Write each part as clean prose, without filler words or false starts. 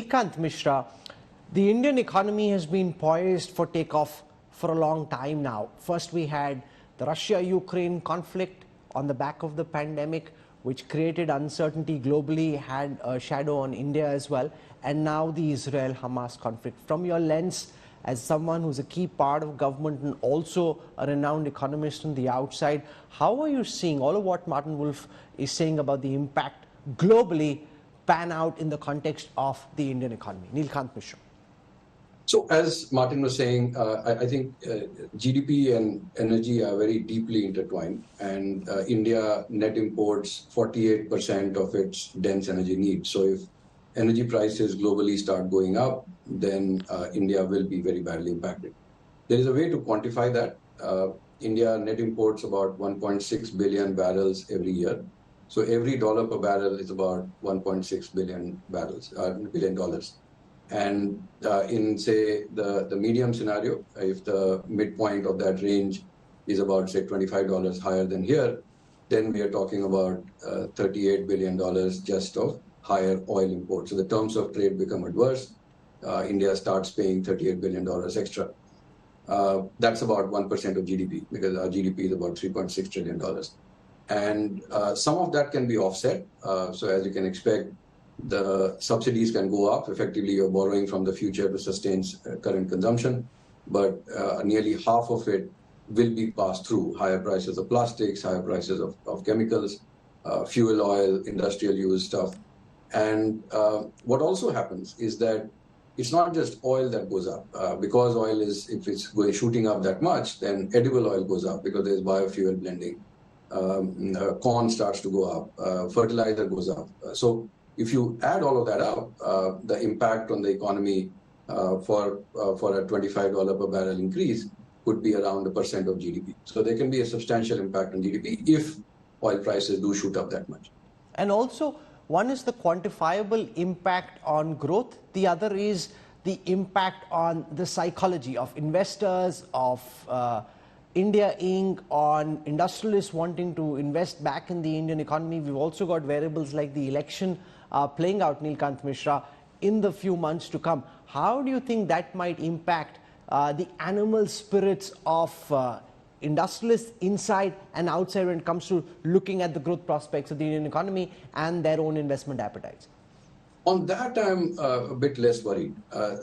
Nilkant Mishra, the Indian economy has been poised for takeoff for a long time now. First we had the Russia-Ukraine conflict on the back of the pandemic, which created uncertainty globally, had a shadow on India as well, and now the Israel-Hamas conflict. From your lens, as someone who's a key part of government and also a renowned economist on the outside, how are you seeing all of what Martin Wolf is saying about the impact globally pan out in the context of the Indian economy? Nilkant Mishra. So as Martin was saying, I think GDP and energy are very deeply intertwined, and India net imports 48% of its dense energy needs. So if energy prices globally start going up, then India will be very badly impacted. There is a way to quantify that. India net imports about 1.6 billion barrels every year. So every dollar per barrel is about 1.6 billion dollars. And in, say, the medium scenario, if the midpoint of that range is about, say, $25 higher than here, then we are talking about $38 billion just of higher oil imports. So the terms of trade become adverse. India starts paying $38 billion extra. That's about 1% of GDP, because our GDP is about $3.6 trillion. And some of that can be offset. So as you can expect, the subsidies can go up. Effectively, you're borrowing from the future to sustain current consumption, but nearly half of it will be passed through. Higher prices of plastics, higher prices of chemicals, fuel oil, industrial use stuff. And what also happens is that it's not just oil that goes up. Because oil is, if it's shooting up that much, then edible oil goes up because there's biofuel blending. Corn starts to go up, fertilizer goes up. So if you add all of that up, the impact on the economy for a $25 per barrel increase could be around 1% of GDP. So there can be a substantial impact on GDP if oil prices do shoot up that much. And also, one is the quantifiable impact on growth. The other is the impact on the psychology of investors, of India Inc., on industrialists wanting to invest back in the Indian economy. We've also got variables like the election playing out, Nilkant Mishra, in the few months to come. How do you think that might impact the animal spirits of industrialists inside and outside when it comes to looking at the growth prospects of the Indian economy and their own investment appetites? On that, I'm a bit less worried.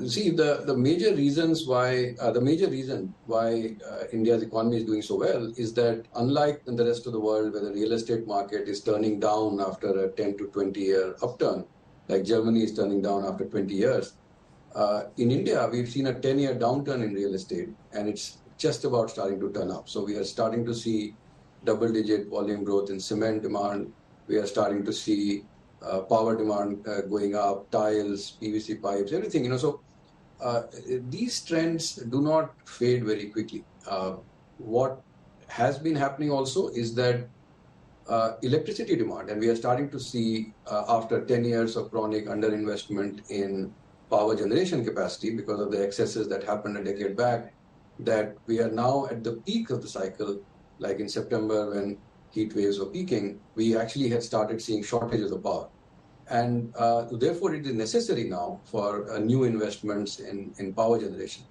See, the major reason why India's economy is doing so well is that, unlike in the rest of the world, where the real estate market is turning down after a 10 to 20-year upturn, like Germany is turning down after 20 years, in India, we've seen a 10-year downturn in real estate, and it's just about starting to turn up. So we are starting to see double-digit volume growth in cement demand. We are starting to see power demand going up, tiles, PVC pipes, everything. So these trends do not fade very quickly. What has been happening also is that electricity demand, and we are starting to see after 10 years of chronic underinvestment in power generation capacity because of the excesses that happened a decade back, that we are now at the peak of the cycle. Like in September, when heat waves were peaking, we actually had started seeing shortages of power. And therefore, it is necessary now for new investments in power generation.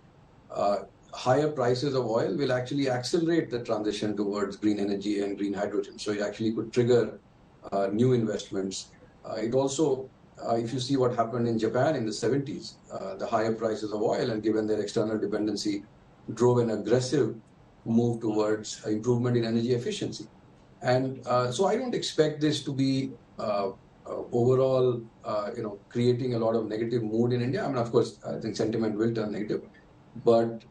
Higher prices of oil will actually accelerate the transition towards green energy and green hydrogen. So it actually could trigger new investments. It also, if you see what happened in Japan in the 70s, the higher prices of oil, and given their external dependency, drove an aggressive move towards improvement in energy efficiency. And so I don't expect this to be overall, creating a lot of negative mood in India. I mean, of course, I think sentiment will turn negative. But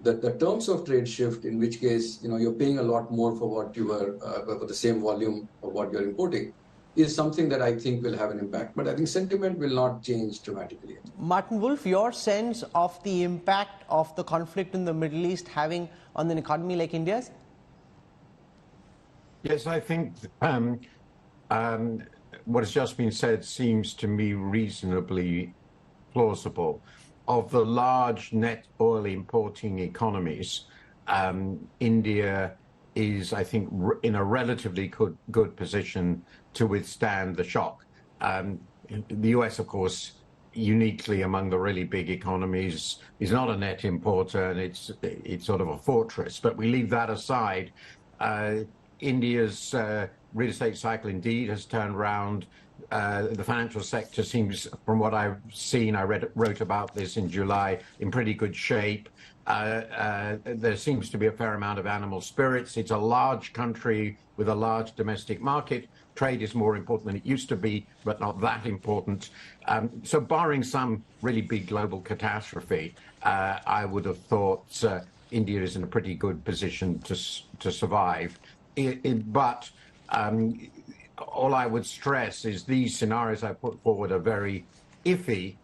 the terms of trade shift, in which case, you're paying a lot more for what you were, for the same volume of what you're importing, is something that I think will have an impact. But I think sentiment will not change dramatically. Martin Wolf, your sense of the impact of the conflict in the Middle East having on an economy like India's? Yes, I think what has just been said seems to me reasonably plausible. Of the large net oil importing economies, India is, I think, in a relatively good position to withstand the shock. The US, of course, uniquely among the really big economies, is not a net importer, and it's sort of a fortress. But we leave that aside. India's real estate cycle indeed has turned around. The financial sector seems, from what I've seen, I wrote about this in July, in pretty good shape. There seems to be a fair amount of animal spirits. It's a large country with a large domestic market. Trade is more important than it used to be, but not that important. So barring some really big global catastrophe, I would have thought India is in a pretty good position to survive. But all I would stress is these scenarios I put forward are very iffy.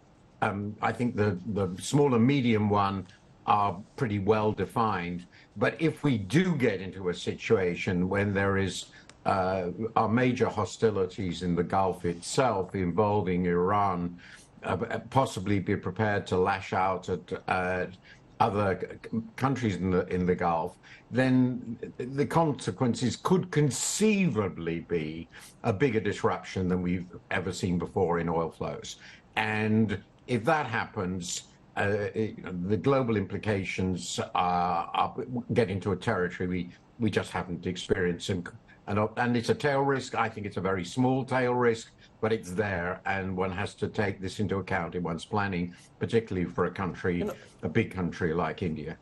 I think the small and medium one are pretty well defined. But if we do get into a situation when there is are major hostilities in the Gulf itself involving Iran, possibly be prepared to lash out at other countries in the Gulf, then the consequences could conceivably be a bigger disruption than we've ever seen before in oil flows. And if that happens, the global implications are getting to a territory we just haven't experienced. And it's a tail risk. I think it's a very small tail risk, but it's there, and one has to take this into account in one's planning, particularly for a country, a big country like India.